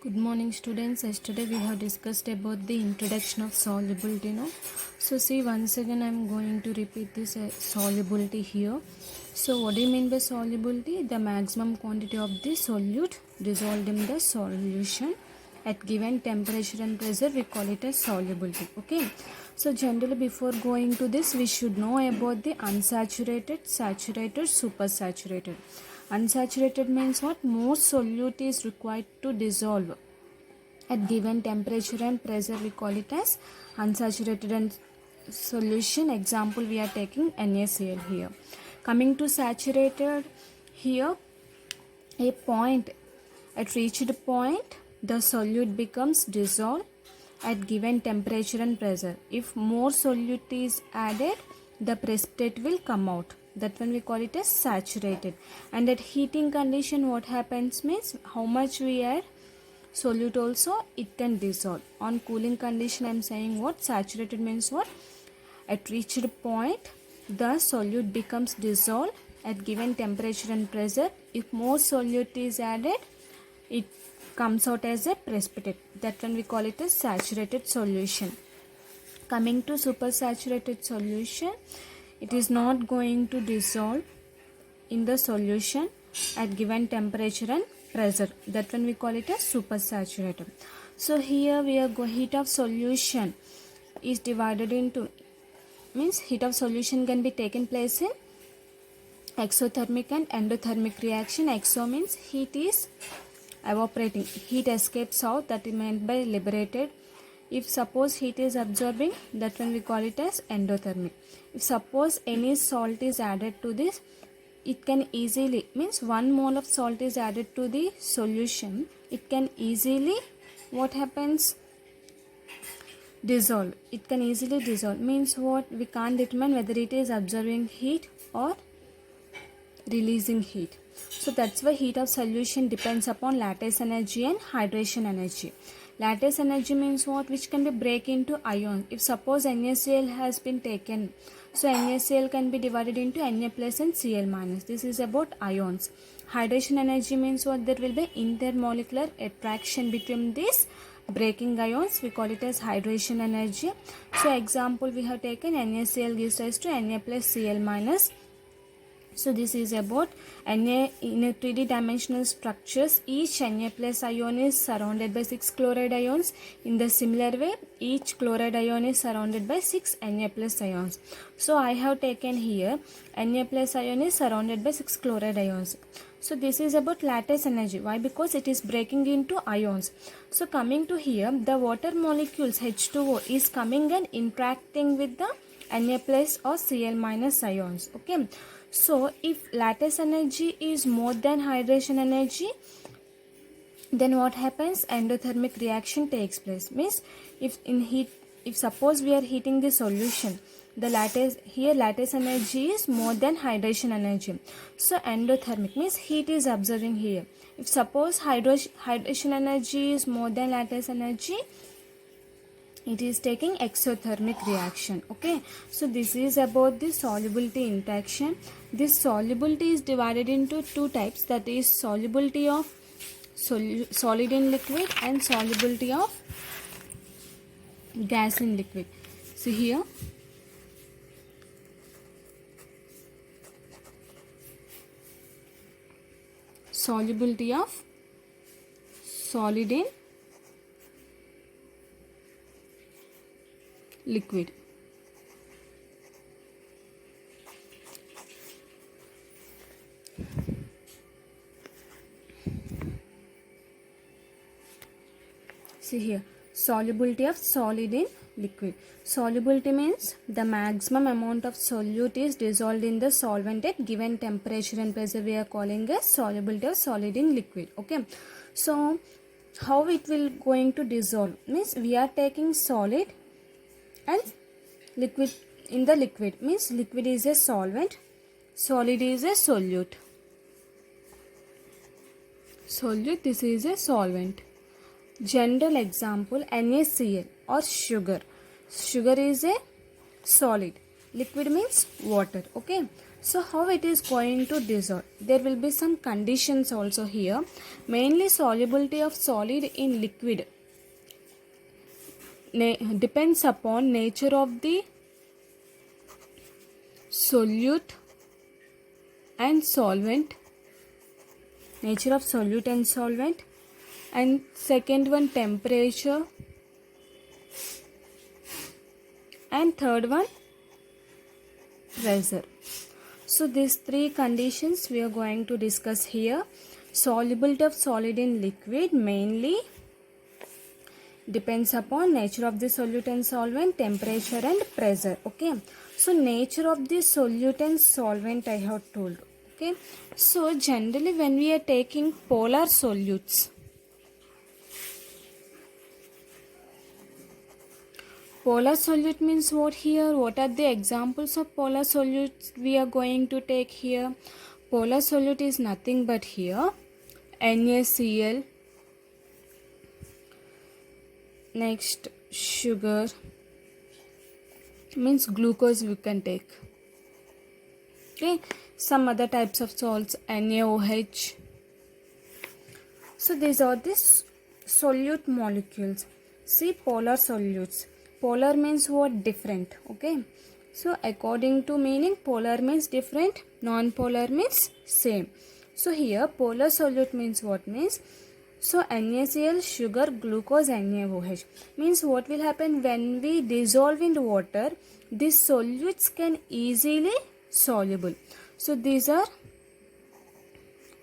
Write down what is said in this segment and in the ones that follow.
Good morning students. Yesterday we have discussed about the introduction of solubility. So see, once again I am going to repeat this solubility here. So what do you mean by solubility? The maximum quantity of the solute dissolved in the solution at given temperature and pressure, we call it as solubility. Okay. So generally before going to this, we should know about the unsaturated, saturated, supersaturated. Unsaturated means what? More solute is required to dissolve at given temperature and pressure, we call it as unsaturated and solution. Example, we are taking NaCl here. Coming to saturated, here at reached point the solute becomes dissolved at given temperature and pressure. If more solute is added, the precipitate will come out. That one we call it as saturated. And at heating condition, what happens means how much we add solute also it can dissolve. On cooling condition, I am saying what? Saturated means what? At reached point the solute becomes dissolved at given temperature and pressure. If more solute is added, it comes out as a precipitate. That one we call it as saturated solution. Coming to supersaturated solution, it is not going to dissolve in the solution at given temperature and pressure. That one we call it as supersaturated. So here we are heat of solution is divided into, means heat of solution can be taken place in exothermic and endothermic reaction. Exo means heat is evaporating, heat escapes out, that is meant by liberated. If suppose heat is absorbing, that one we call it as endothermic. If suppose any salt is added to this, it can easily, means 1 mole of salt is added to the solution, it can easily, what happens? Dissolve. It can easily dissolve. Means what? We can't determine whether it is absorbing heat or releasing heat. So that's why heat of solution depends upon lattice energy and hydration energy. Lattice energy means what? Which can be break into ions. If suppose NaCl has been taken, so NaCl can be divided into Na plus and Cl minus. This is about ions. Hydration energy means what? There will be intermolecular attraction between these breaking ions. We call it as hydration energy. So example, we have taken NaCl gives rise to Na plus Cl minus. So this is about Na in a 3D dimensional structures. Each Na plus ion is surrounded by 6 chloride ions. In the similar way, each chloride ion is surrounded by 6 Na plus ions. So I have taken here Na plus ion is surrounded by 6 chloride ions. So this is about lattice energy. Why? Because it is breaking into ions. So coming to here, the water molecules H2O is coming and interacting with the Na plus or Cl minus ions. Okay. So if lattice energy is more than hydration energy, then what happens? Endothermic reaction takes place. Means if suppose we are heating the solution, the lattice energy is more than hydration energy. So endothermic means heat is absorbing here. If suppose hydration energy is more than lattice energy, it is taking exothermic reaction. Okay, so this is about the solubility interaction. This solubility is divided into 2 types, that is solubility of solid in liquid and solubility of gas in liquid. So here solubility of solid in liquid. See here, solubility of solid in liquid. Solubility means the maximum amount of solute is dissolved in the solvent at given temperature and pressure. We are calling as solubility of solid in liquid. Okay, so how it will going to dissolve? Means we are taking solid and liquid. In the liquid means liquid is a solvent, solid is a solute. This is a solvent. General example, NaCl or sugar. Sugar is a solid. Liquid means water. Okay. So how it is going to dissolve? There will be some conditions also here. Mainly solubility of solid in liquid depends upon nature of the solute and solvent. Nature of solute and solvent. And second one, temperature. And third one, pressure. So these three conditions we are going to discuss here. Solubility of solid in liquid mainly depends upon nature of the solute and solvent, temperature and pressure. Okay. So nature of the solute and solvent I have told. Okay. So generally when we are taking polar solutes, polar solute means what here? What are the examples of polar solutes we are going to take here? Polar solute is nothing but here NaCl, next sugar, means glucose we can take. Okay, some other types of salts, NaOH. So these are the solute molecules. See, polar solutes. Polar means what? Different. Okay. So according to meaning, polar means different, non-polar means same. So here polar solute means what? Means so NaCl, sugar, glucose, NaOH. Means what will happen when we dissolve in water, these solutes can easily soluble. So these are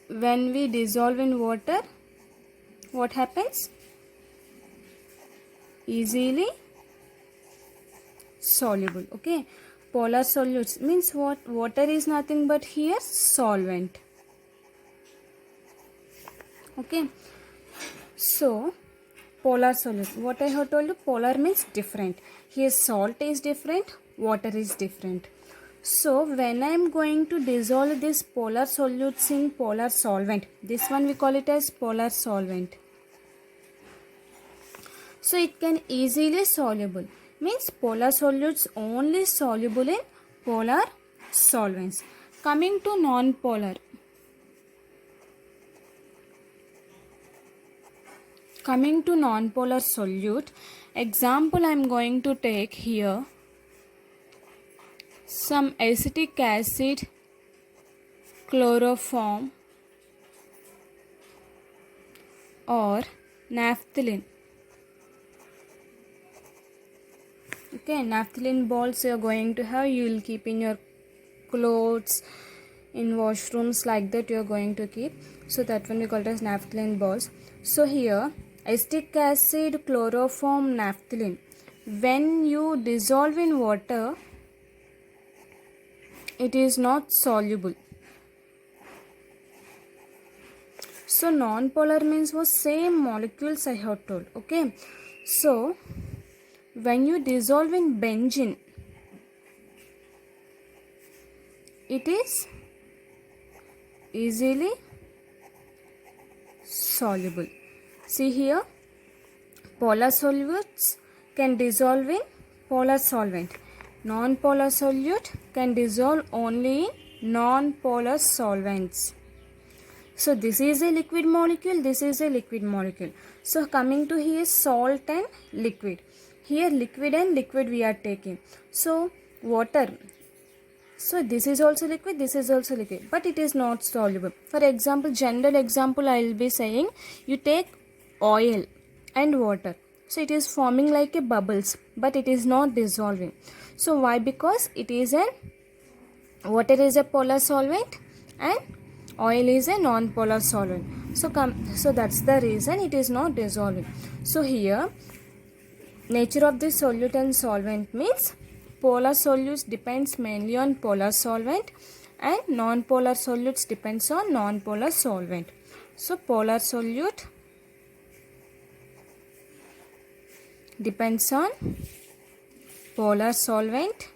when we dissolve in water, what happens? Easily soluble. Okay. Polar solutes means what? Water is nothing but here solvent. Okay. So polar solute, what I have told you, polar means different. Here salt is different, water is different. So when I am going to dissolve this polar solutes in polar solvent, this one we call it as polar solvent. So it can easily soluble. Means polar solutes only soluble in polar solvents. Coming to non-polar. Coming to non-polar solute, example I am going to take here some acetic acid, chloroform or naphthalene. Okay, naphthalene balls you are going to have, you will keep in your clothes, in washrooms, like that you are going to keep. So that one we call it as naphthalene balls. So here acetic acid, chloroform, naphthalene, when you dissolve in water, it is not soluble. So non-polar means was same molecules I have told. Okay. So when you dissolve in benzene, it is easily soluble. See here, polar solutes can dissolve in polar solvent. Non-polar solute can dissolve only in non-polar solvents. So this is a liquid molecule, this is a liquid molecule. So coming to here salt and liquid. Here liquid and liquid we are taking. So water. So this is also liquid, this is also liquid, but it is not soluble. For example, general example I will be saying, you take oil and water. So it is forming like a bubbles, but it is not dissolving. So why? Because it is water is a polar solvent and oil is a non-polar solvent. So that's the reason it is not dissolving. So here nature of the solute and solvent means polar solutes depends mainly on polar solvent and non-polar solutes depends on non-polar solvent. So polar solute depends on polar solvent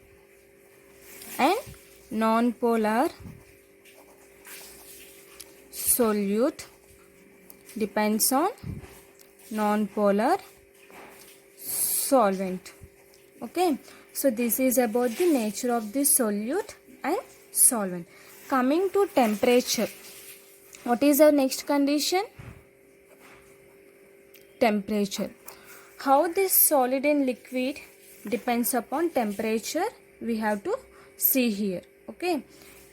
and non-polar solute depends on non-polar solvent. Okay, so this is about the nature of the solute and solvent. Coming to temperature, what is our next condition? Temperature. How this solid and liquid depends upon temperature, we have to see here. Okay,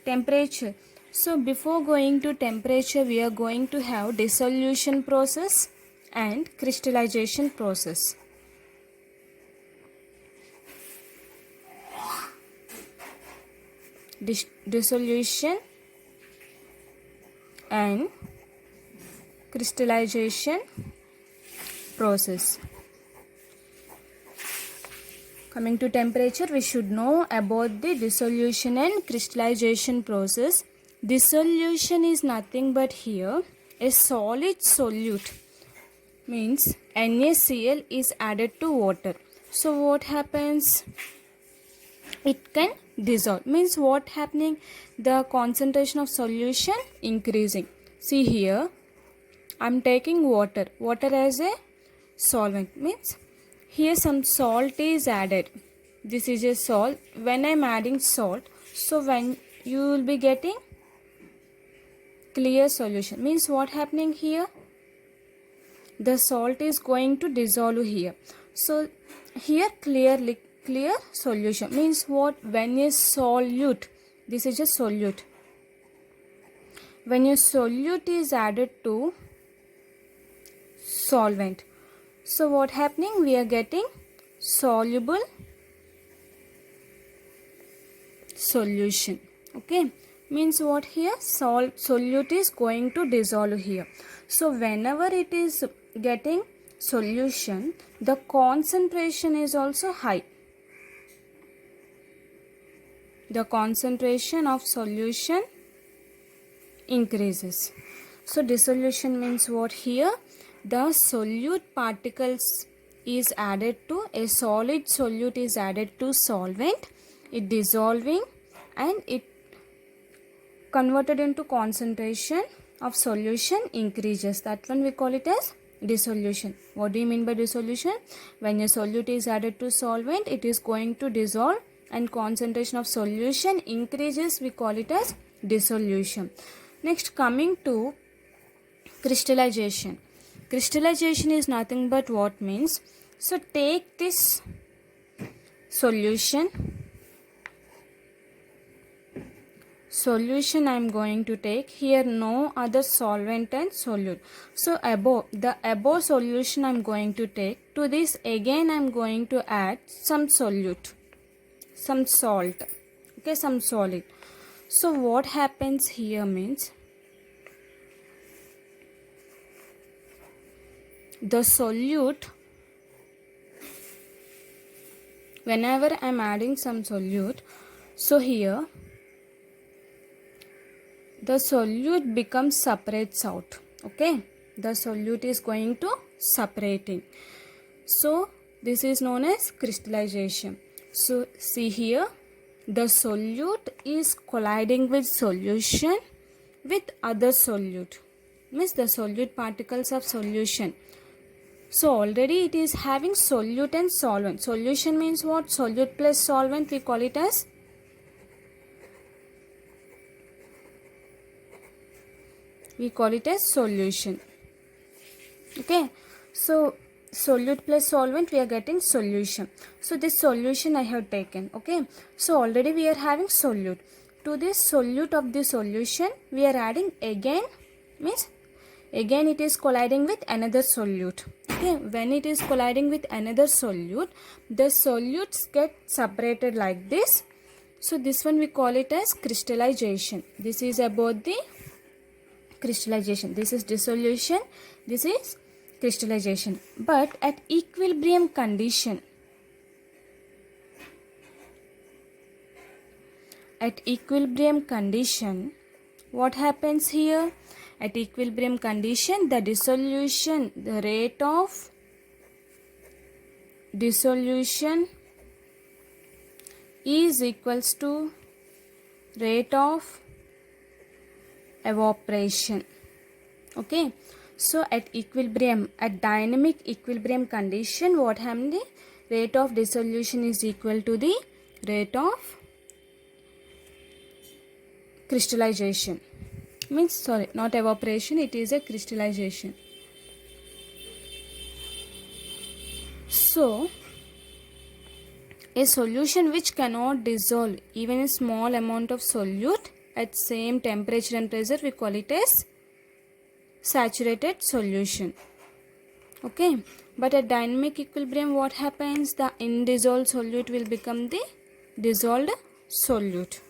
temperature. So before going to temperature, we are going to have dissolution process and crystallization process. Dissolution and crystallization process. Coming to temperature, we should know about the dissolution and crystallization process. Dissolution is nothing but here a solid solute, means NaCl is added to water. So what happens? It can dissolve, means what happening? The concentration of solution increasing. See here, I am taking water as a solvent, means here some salt is added. This is a salt. When I am adding salt, so when you will be getting clear solution, means what happening here? The salt is going to dissolve here. So here clear solution, means what? When a solute, this is a solute, when a solute is added to solvent, so what happening? We are getting soluble solution. Okay, means what here? Solute is going to dissolve here. So whenever it is getting solution, the concentration is also high. The concentration of solution increases. So dissolution means what here? The solute particles is added to a solid solute is added to solvent, it dissolving and it converted into concentration of solution increases. That one we call it as dissolution. What do you mean by dissolution? When a solute is added to solvent, it is going to dissolve and concentration of solution increases, we call it as dissolution. Next, coming to crystallization. Crystallization is nothing but what means? So take this solution I am going to take here, no other solvent and solute. So the above solution I am going to take. To this again I am going to add some solute, some salt, okay, some solid. So what happens here means the solute, whenever I am adding some solute, so here the solute becomes separates out. Okay, the solute is going to separating. So this is known as crystallization. So see here, the solute is colliding with solution with other solute, means the solute particles of solution. So already it is having solute and solvent. Solution means what? Solute plus solvent, we call it as solution. Okay, so solute plus solvent, we are getting solution. So this solution I have taken. Okay, so already we are having solute. To this solute of the solution we are adding again, means again it is colliding with another solute. Okay, when it is colliding with another solute, the solutes get separated like this. So this one we call it as crystallization. This is about the crystallization. This is dissolution, this is crystallization. But at equilibrium condition, what happens here? At equilibrium condition, the dissolution, the rate of dissolution is equals to rate of evaporation. Okay, so at equilibrium, at dynamic equilibrium condition, what happens? Rate of dissolution is equal to the rate of crystallization. Means, sorry, not evaporation, it is a crystallization. So, a solution which cannot dissolve even a small amount of solute at same temperature and pressure, we call it as saturated solution. Okay, but at dynamic equilibrium, what happens? The indissolved solute will become the dissolved solute.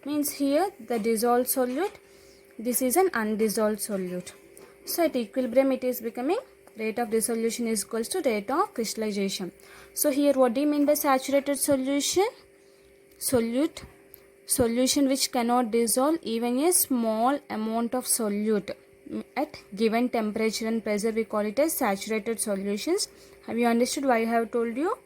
Means here the dissolved solute, this is an undissolved solute. So at equilibrium it is becoming rate of dissolution is equals to rate of crystallization. So here what do you mean by saturated solution? Solution which cannot dissolve even a small amount of solute at given temperature and pressure, we call it as saturated solutions. Have you understood why I have told you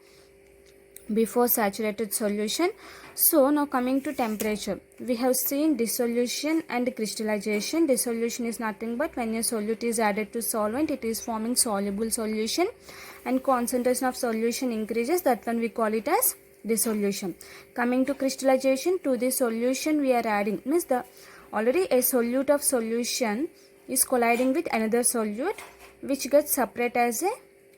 before saturated solution? So now coming to temperature, we have seen dissolution and crystallization. Dissolution is nothing but when a solute is added to solvent, it is forming soluble solution and concentration of solution increases, that one we call it as dissolution. Coming to crystallization, to the solution we are adding, means the already a solute of solution is colliding with another solute which gets separate as a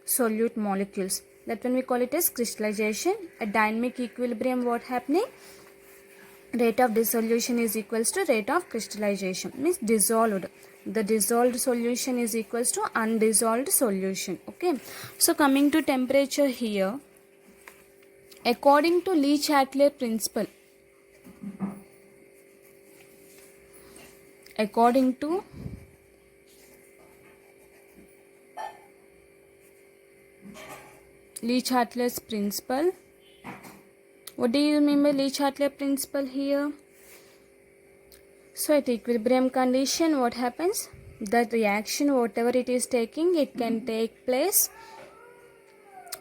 solute molecules. That when we call it as crystallization. At dynamic equilibrium, what happening? Rate of dissolution is equals to rate of crystallization. Means dissolved. The dissolved solution is equals to undissolved solution. Okay. So coming to temperature here, according to Le Chatelier principle, according to Le Chatelier's principle, what do you mean by Le Chatelier principle here? So at equilibrium condition, what happens? That reaction, whatever it is taking, it can take place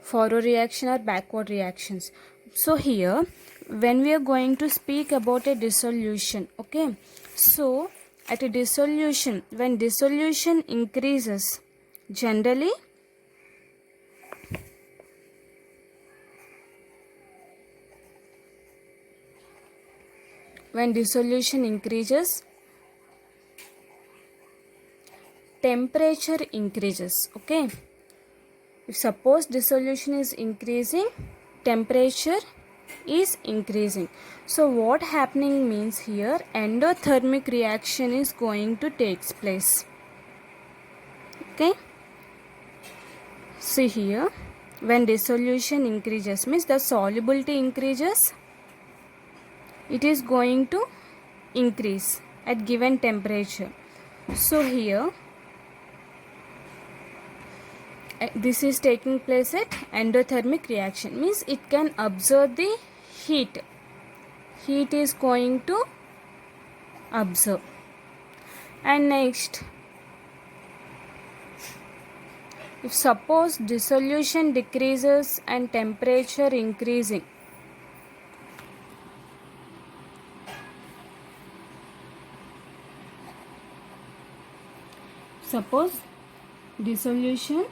forward reaction or backward reactions. So here, when we are going to speak about a dissolution, okay, so at a dissolution, when dissolution increases, generally when dissolution increases, temperature increases. Okay, if suppose dissolution is increasing, temperature is increasing. So what happening means here, endothermic reaction is going to take place. Okay, see here, when dissolution increases means the solubility increases, it is going to increase at given temperature. So here this is taking place at endothermic reaction, means it can absorb the heat. Heat is going to absorb. And next, if suppose dissolution decreases and temperature increasing, suppose dissolution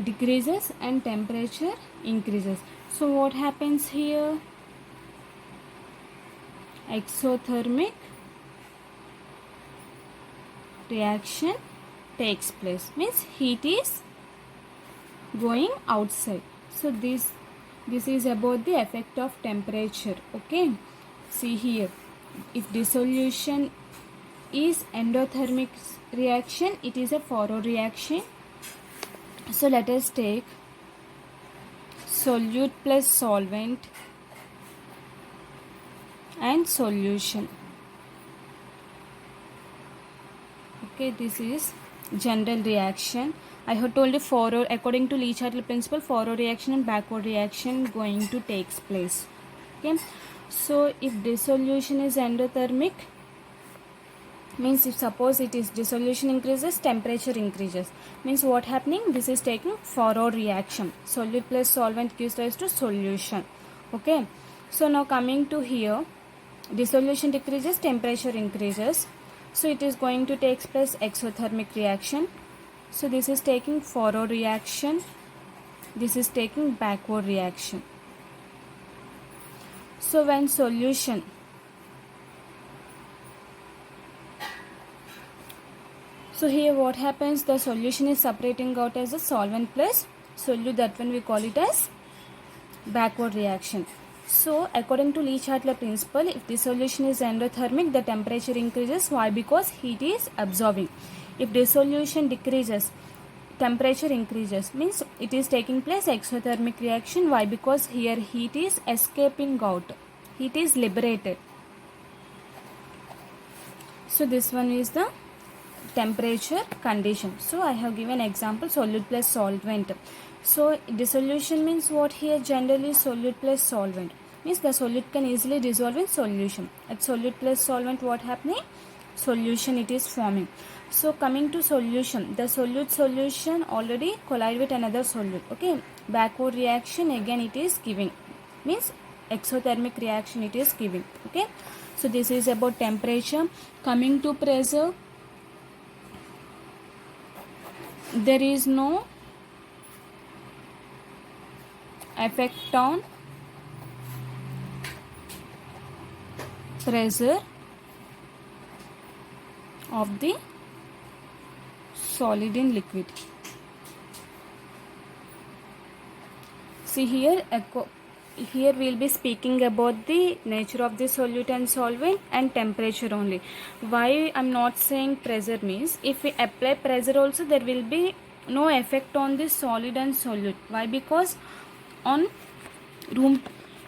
decreases and temperature increases. So what happens here? Exothermic reaction takes place, means heat is going outside. So this is about the effect of temperature. Okay, see here, if dissolution is endothermic reaction, it is a forward reaction. So let us take solute plus solvent and solution. Okay, this is general reaction. I have told you forward, according to Le Chatelier principle, forward reaction and backward reaction going to takes place. Okay, so if dissolution is endothermic, means if suppose it is dissolution increases, temperature increases, means what happening? This is taking forward reaction. Solute plus solvent gives rise to solution. Okay, so now coming to here, dissolution decreases, temperature increases, so it is going to take place exothermic reaction. So this is taking forward reaction, this is taking backward reaction. So when solution So here what happens, the solution is separating out as a solvent plus solute, that one we call it as backward reaction. So according to Le-Chatelier principle, if the solution is endothermic, the temperature increases. Why? Because heat is absorbing. If dissolution decreases, temperature increases, means it is taking place exothermic reaction. Why? Because here heat is escaping out, heat is liberated. So this one is the temperature condition. So I have given example, solute plus solvent. So dissolution means what here? Generally solute plus solvent, means the solute can easily dissolve in solution. At solute plus solvent, what happening? Solution it is forming. So coming to solution, the solute solution already collide with another solute. Okay, backward reaction again it is giving, means exothermic reaction it is giving. Okay, so this is about temperature. Coming to pressure, there is no effect on pressure of the solid in liquid. See here, here we will be speaking about the nature of the solute and solvent and temperature only. Why I am not saying pressure means, if we apply pressure also, there will be no effect on the solid and solute. Why? Because on room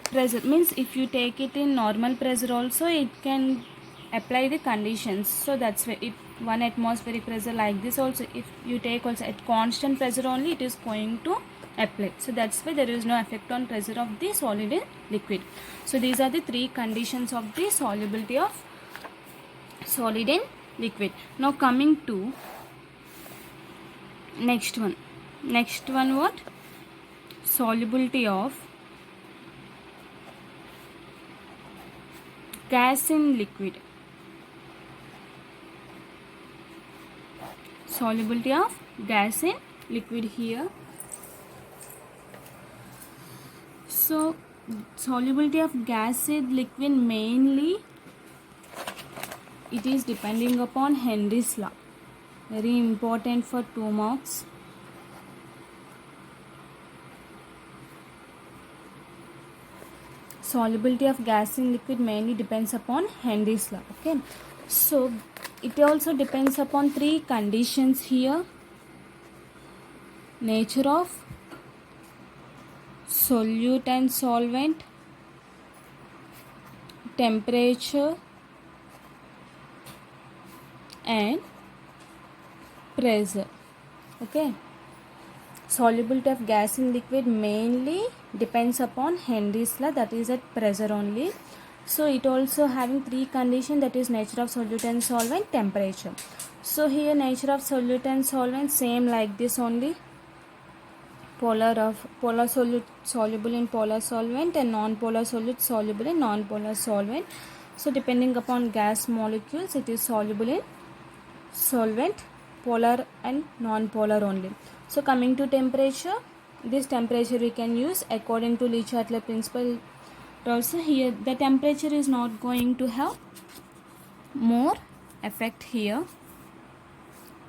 pressure, means if you take it in normal pressure also, it can apply the conditions. So that's why, if 1 atmospheric pressure like this also, if you take also at constant pressure only, it is going to apply. So that's why there is no effect on pressure of the solid in liquid. So these are the three conditions of the solubility of solid in liquid. Now coming to next one what? Solubility of gas in liquid. Solubility of gas in liquid here. So solubility of gas in liquid, mainly it is depending upon Henry's law. Very important for 2 marks. Solubility of gas in liquid mainly depends upon Henry's law. Okay, so it also depends upon 3 conditions here: nature of solute and solvent, temperature, and pressure. Okay, solubility of gas in liquid mainly depends upon Henry's law, that is at pressure only. So it also having 3 conditions, that is nature of solute and solvent, temperature. So here nature of solute and solvent, same like this only: polar solute soluble in polar solvent, and non-polar solute soluble in non-polar solvent. So depending upon gas molecules, it is soluble in solvent, polar and non-polar only. So coming to temperature, this temperature we can use according to Le-Chatelier principle. Also here the temperature is not going to have more effect here,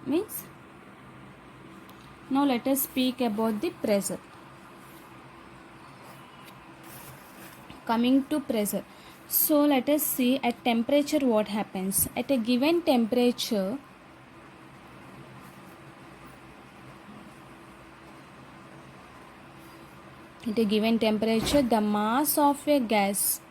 means. Now let us speak about the pressure. Coming to pressure, so let us see at temperature what happens. At a given temperature, the mass of a gas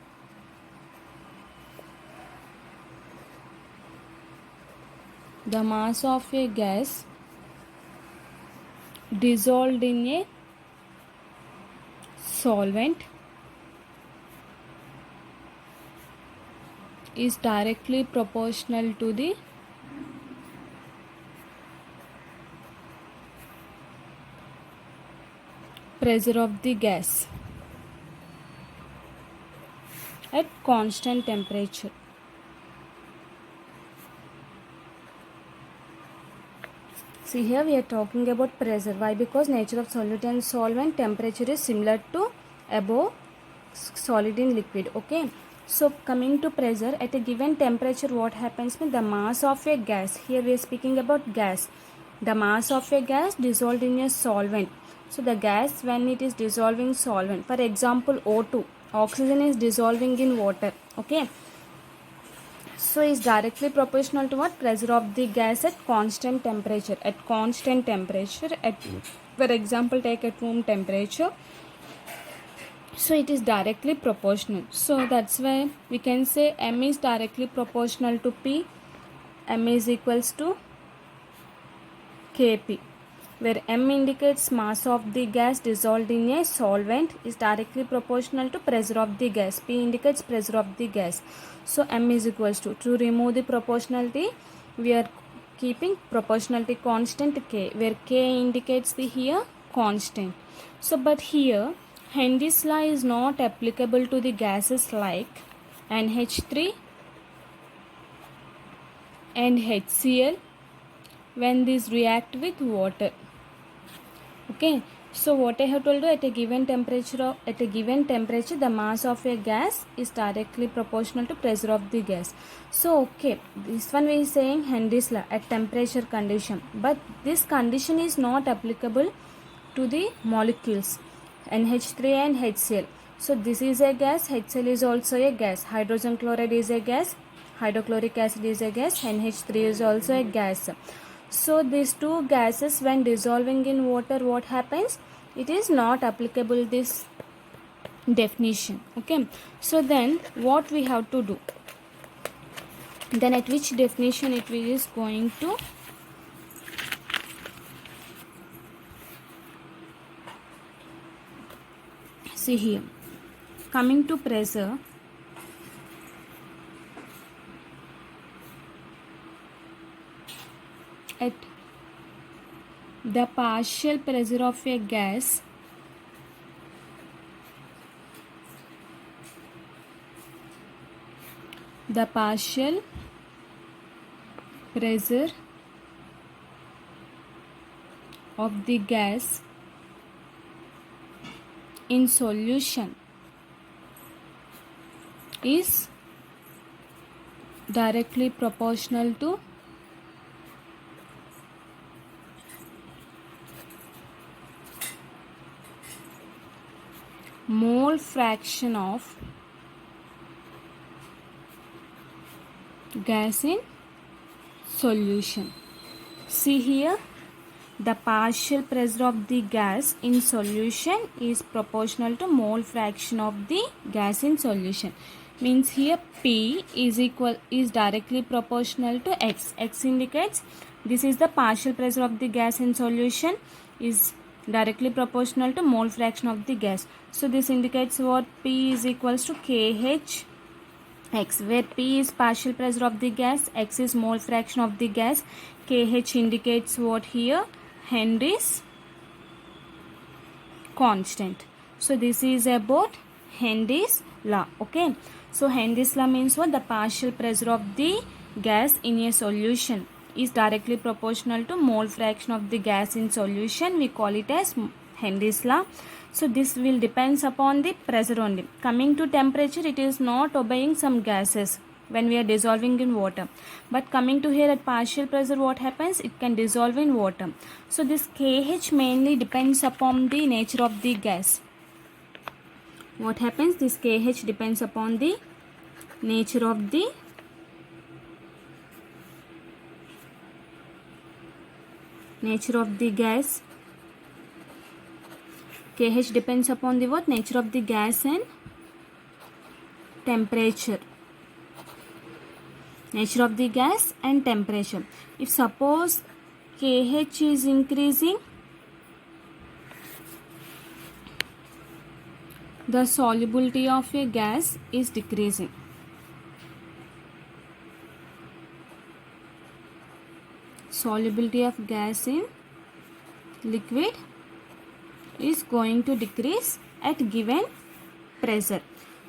dissolved in a solvent is directly proportional to the pressure of the gas at constant temperature. See here we are talking about pressure. Why? Because nature of solute and solvent, temperature is similar to above solid in liquid. Okay, So coming to pressure, at a given temperature, what happens with the mass of a gas? Here we are speaking about gas. The mass of a gas dissolved in a solvent. So the gas, when it is dissolving solvent, for example O2, oxygen is dissolving in water. Okay. So is directly proportional to what? Pressure of the gas at constant temperature. At constant temperature, at, for example, take at room temperature. So it is directly proportional. So that's why we can say M is directly proportional to P. M is equals to Kp, where M indicates mass of the gas dissolved in a solvent is directly proportional to pressure of the gas. P indicates pressure of the gas. So M is equals to remove the proportionality, we are keeping proportionality constant K, where K indicates the here constant. So but here Henry's law is not applicable to the gases like NH3 and HCl when these react with water. Okay, so what I have told you, at a given temperature the mass of a gas is directly proportional to pressure of the gas. So okay, this one we is saying Henry's law at temperature condition, but this condition is not applicable to the molecules NH3 and HCl. So this is a gas, HCl is also a gas, hydrogen chloride is a gas, hydrochloric acid is a gas, NH3 is also a gas. So these two gases when dissolving in water, what happens? It is not applicable this definition. Okay, so then what we have to do? Then at which definition it is going to? See here, coming to pressure, at the partial pressure of a gas in solution is directly proportional to mole fraction of gas in solution. See here, the partial pressure of the gas in solution is proportional to mole fraction of the gas in solution. Means here P is directly proportional to X. X indicates this is the partial pressure of the gas in solution is directly proportional to mole fraction of the gas. So this indicates what? P is equals to KH X, where P is partial pressure of the gas, X is mole fraction of the gas, KH indicates what here? Henry's constant. So this is about Henry's law. Okay, so Henry's law means what? The partial pressure of the gas in a solution is directly proportional to mole fraction of the gas in solution. We call it as Henry's law. So this will depends upon the pressure only. Coming to temperature, it is not obeying some gases when we are dissolving in water, but coming to here at partial pressure, what happens? It can dissolve in water. So this KH mainly depends upon the nature of the gas. What happens? This KH depends upon the nature of the gas. KH depends upon the what? Nature of the gas and temperature. Nature of the gas and temperature. If suppose KH is increasing, the solubility of a gas is decreasing. Solubility of gas in liquid is going to decrease at given pressure.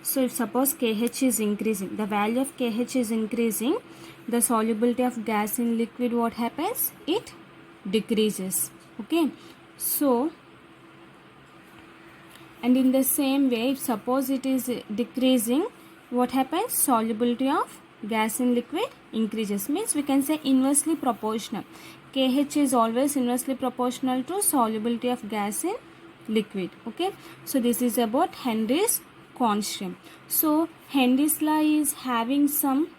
So if suppose KH is increasing, the value of KH is increasing, the solubility of gas in liquid, what happens? It decreases. Okay, so and in the same way, if suppose it is decreasing, what happens? Solubility of gas in liquid increases, means we can say inversely proportional. KH is always inversely proportional to solubility of gas in liquid. Okay, so this is about Henry's constant. So Henry's law is having some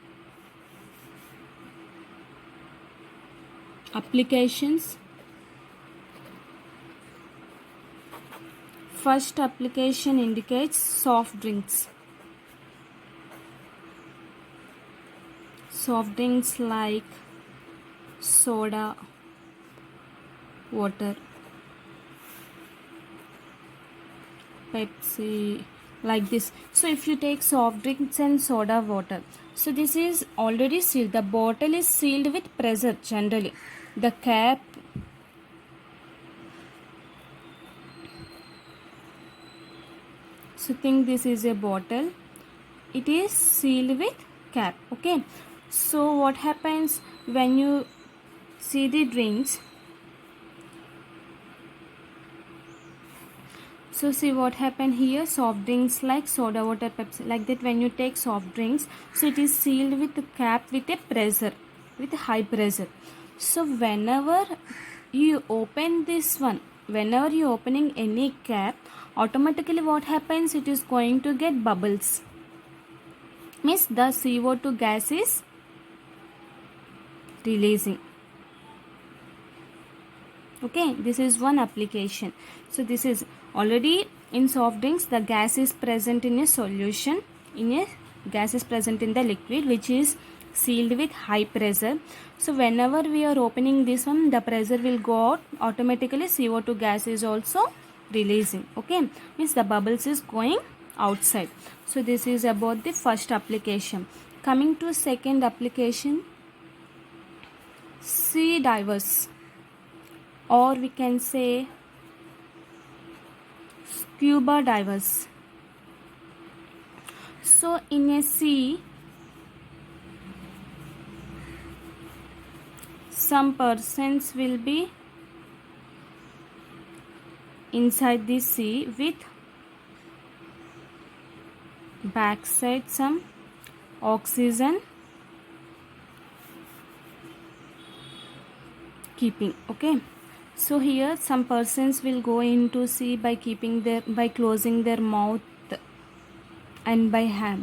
applications. First application indicates soft drinks. Soft drinks like soda, water, Pepsi, like this. So if you take soft drinks and soda water, so this is already sealed. The bottle is sealed with pressure generally. The cap, so think this is a bottle. It is sealed with cap. Okay. So what happens when you see the drinks? So see what happened here. Soft drinks like soda water, Pepsi, like that. When you take soft drinks, so it is sealed with the cap with a pressure, with high pressure. So whenever you open this one, whenever you opening any cap, automatically what happens? It is going to get bubbles. Means the CO2 gas is releasing. Okay, this is one application. So this is already in soft drinks, the gas is present in a solution, gas is present in the liquid which is sealed with high pressure. So whenever we are opening this one, the pressure will go out, automatically CO2 gas is also releasing. Okay, means the bubbles is going outside. So this is about the first application. Coming to second application, sea divers, or we can say scuba divers. So in a sea, some persons will be inside the sea with backside some oxygen keeping. Okay, so here some persons will go into sea by closing their mouth and by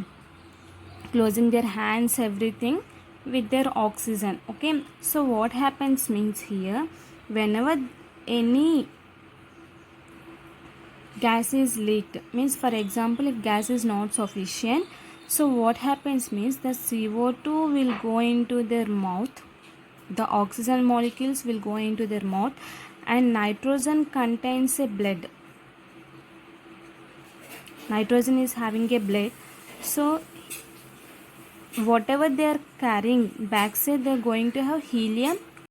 closing their hands, everything with their oxygen. Okay, so what happens means here, whenever any gas is leaked, means for example if gas is not sufficient, so what happens means the CO2 will go into their mouth, the oxygen molecules will go into their mouth, and nitrogen contains a blood. Nitrogen is having a blood, so whatever they are carrying backside, they are going to have helium